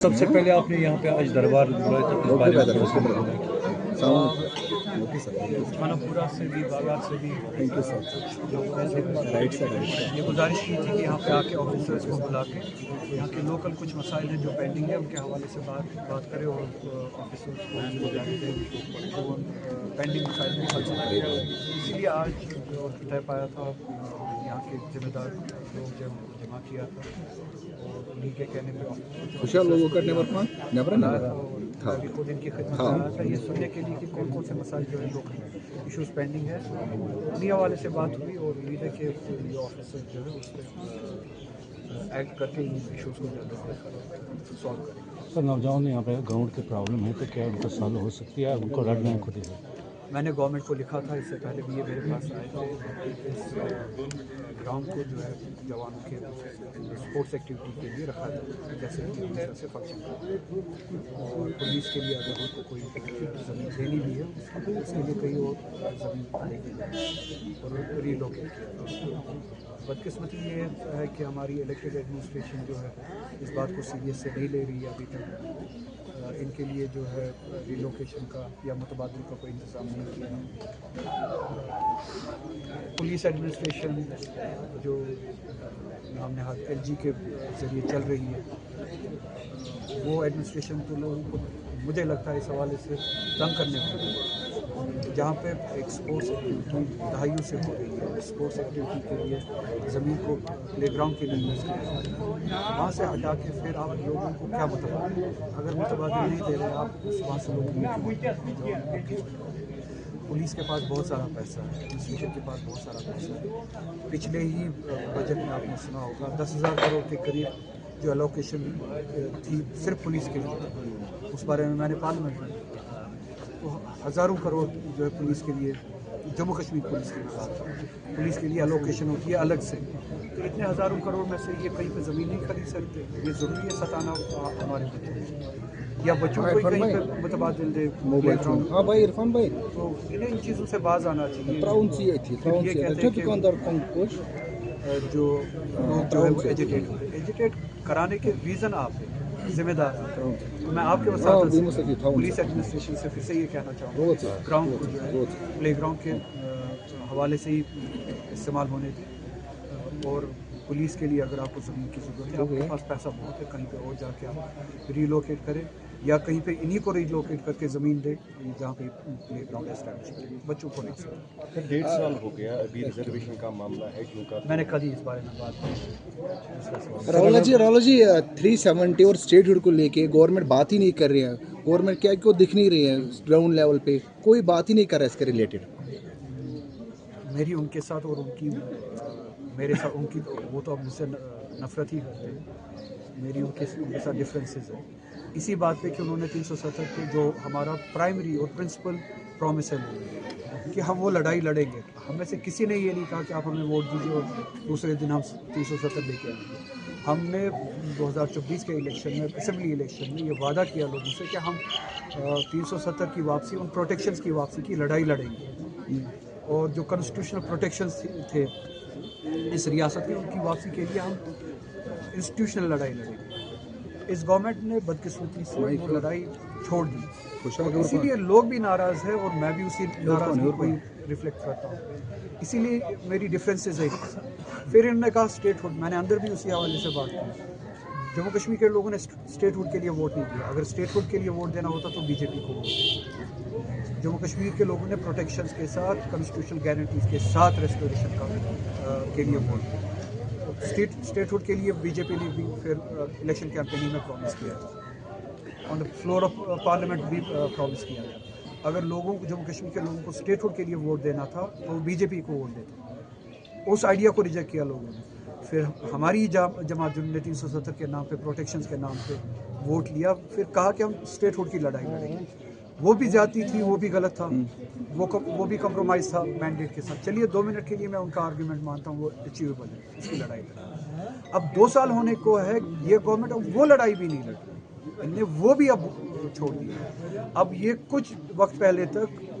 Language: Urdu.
سب سے پہلے آپ نے یہاں پہ آج دربار بلایا تھا، اس بارے میں پورا سے بھی باغات سے بھی یہ گزارش کی تھی کہ یہاں پہ آ کے آفیسرس کو بلا کے یہاں کے لوکل کچھ مسائل ہیں جو پینڈنگ ہے ان کے حوالے سے بات کرے اور آفیسرس کو جو پینڈنگ مسائل کو حل کرے. اسی لیے آج جو طے پایا تھا یہاں کے ذمہ دار لوگ جمع کیا تھا اور انہیں کے کہنے پہ خود ان کی خدمت میں آیا تھا یہ سننے کے لیے کہ کون کون سے مسائل جو ہے لوکل ایشوز پینڈنگ ہے انہیں حوالے سے بات ہوئی اور امید ہے کہ یہ آفیسر جو ہے اس پہ ایکٹ کر کے ان ایشوز کو سالو کریں. سر نوجوان یہاں پہ گراؤنڈ کی پرابلم ہے تو کیا ان کا سالو ہو سکتی ہے؟ ان کو رڈ میں خود ہی میں نے گورنمنٹ کو لکھا تھا اس سے پہلے بھی یہ میرے پاس آئے تھے اس گراؤنڈ کو جو ہے جوانوں کے اسپورٹس ایکٹیویٹی کے لیے رکھا جائے جیسے کہ سے فنکشن اور پولیس کے لیے اگر ان کو کوئی زمین دینی بھی ہے اس کے لیے کہیں اور زمین لے کے جائے اور ریلوکیٹ کیا. بدقسمتی یہ ہے کہ ہماری الیکٹڈ ایڈمنسٹریشن جو ہے اس بات کو سیریس سے نہیں لے رہی ہے ابھی تک. ان کے لیے جو ہے ریلوکیشن کا یا متبادل کا کوئی انتظام نہیں کیا ہے. پولیس ایڈمنسٹریشن جو نام نہاد ایل جی کے ذریعے چل رہی ہے وہ ایڈمنسٹریشن تو لوگوں کو مجھے لگتا ہے اس حوالے سے تنگ کرنے کو جہاں پہ ایک اسپورٹس ایکٹیویٹی دہائیوں سے ہو رہی ہے اسپورٹس ایکٹیویٹی کے لیے زمین کو پلے گراؤنڈ کے لیے یوز کیا وہاں سے ہٹا کے پھر آپ لوگوں کو کیا متبادل اگر متبادل نہیں دے رہے آپ وہاں سے لوگوں کو پولیس کے پاس بہت سارا پیسہ ہے ایڈمنسٹریشن کے پاس بہت سارا پیسہ ہے. پچھلے ہی بجٹ میں آپ نے سنا ہوگا 10,000 کروڑ کے قریب جو الوکیشن تھی صرف پولیس کے لیے اس بارے میں نے پارلیمنٹ میں تو ہزاروں کروڑ جو ہے پولیس کے لیے جموں کشمیر پولیس کے لیے الوکیشن ہوتی ہے الگ سے. تو اتنے ہزاروں کروڑ میں سے یہ کہیں پہ زمین نہیں خرید سکتے. یہ ضروری ہے ستانا ہمارے بچوں یا بچوں کو کہیں پہ متبادل دے. ہاں بھائی عرفان بھائی تو انہیں ان چیزوں سے باز آنا چاہیے. یہ کہتے ہیں کہ جو لوگ جو ہے وہ ایجیٹیٹ کرانے کے ریزن آپ ہیں ذمہ دار. تو میں آپ کے وساطت سے پولیس ایڈمنسٹریشن سے پھر سے یہ کہنا چاہوں گا گراؤنڈ کو جو ہے پلے گراؤنڈ کے حوالے سے ہی استعمال ہونے دیں اور پولیس کے لیے اگر آپ کو زمین کی ضرورت ہے آپ کے پاس پیسہ بہت ہے کہیں پہ اور جا کے آپ ریلوکیٹ کریں یا کہیں پہ انہی کو ریلوکیٹ کر کے زمین دیں جہاں پہ پلے گراؤنڈ اسٹیبلش کریں بچوں کو نہ سکیں. 1.5 سال ہو گیا ابھی ریزرویشن کا معاملہ ہے کیونکہ میں نے کل ہی اس بارے میں بات کی. راہل جی 370 اور اسٹیٹ ہوڈ کو لے کے گورنمنٹ بات ہی نہیں کر رہی ہے. گورنمنٹ کیا کو دکھ نہیں رہی ہے گراؤنڈ لیول پہ کوئی بات ہی نہیں کر رہا ہے اس کے ریلیٹڈ. میری ان کے ساتھ اور ان کی میرے ساتھ ان کی وہ تو اب مجھ سے نفرت ہی کرتے ہیں. میری ان کے ساتھ ڈفرینسز ہیں اسی بات پہ کہ انہوں نے 370 پہ جو ہمارا پرائمری اور پرنسپل پرومس ہے کہ ہم وہ لڑائی لڑیں گے. ہم میں سے کسی نے یہ نہیں کہا کہ آپ ہمیں ووٹ دیجیے اور دوسرے دن ہم 370 لے کے آئیں گے. ہم نے 2024 کے الیکشن میں اسمبلی الیکشن میں یہ وعدہ کیا لوگوں سے کہ ہم 370 کی واپسی ان پروٹیکشنز کی واپسی کی لڑائی لڑیں گے اور جو کنسٹیٹیوشنل پروٹیکشنز تھے اس ریاست میں ان کی واپسی کے لیے ہم انسٹیٹیوشنل لڑائی لڑیں گے. اس گورنمنٹ نے بدقسمتی سے وہ لڑائی چھوڑ دی. اسی لیے لوگ بھی ناراض ہیں اور میں بھی اسی ناراضگی کو ریفلیکٹ کرتا ہوں. اسی لیے میری ڈفرینسز ہے. پھر انہوں نے کہا اسٹیٹ ہوڈ میں نے اندر بھی اسی حوالے سے بات کی. جموں کشمیر کے لوگوں نے اسٹیٹ ہوڈ کے لیے ووٹ نہیں دیا. اگر اسٹیٹ ہوڈ کے لیے ووٹ دینا ہوتا تو بی جے پی کو ووٹ دینا. جموں کشمیر کے لوگوں نے پروٹیکشنز کے ساتھ کنسٹیٹیوشنل گارنٹیز کے ساتھ ریسٹوریشن کے لیے ووٹ دیا. اسٹیٹ ہوڈ کے لیے بی جے پی نے بھی پھر الیکشن کیمپیننگ میں پرومس کیا تھا آن دا فلور آف پارلیمنٹ بھی پرومس کیا تھا. اگر لوگوں کو جموں کشمیر کے لوگوں کو اسٹیٹ ہوڈ کے لیے ووٹ دینا تھا تو بی جے پی کو ووٹ دیتا. اس آئیڈیا کو ریجیکٹ کیا لوگوں نے. پھر ہماری جماعت جنہوں نے 370 کے نام پہ پروٹیکشنز کے نام پہ ووٹ لیا پھر کہا کہ ہم اسٹیٹ ہوڈ کی لڑائی لڑیں گے. وہ بھی زیادتی تھی وہ بھی غلط تھا وہ بھی کمپرومائز تھا مینڈیٹ کے ساتھ. چلیے 2 منٹ کے لیے میں ان کا آرگیومنٹ مانتا ہوں وہ اچیویبل ہے اس کی لڑائی لڑیں. اب 2 سال ہونے کو ہے یہ گورنمنٹ اب وہ لڑائی بھی نہیں لڑ ان نے وہ بھی اب چھوڑ دیا. اب یہ کچھ وقت پہلے تک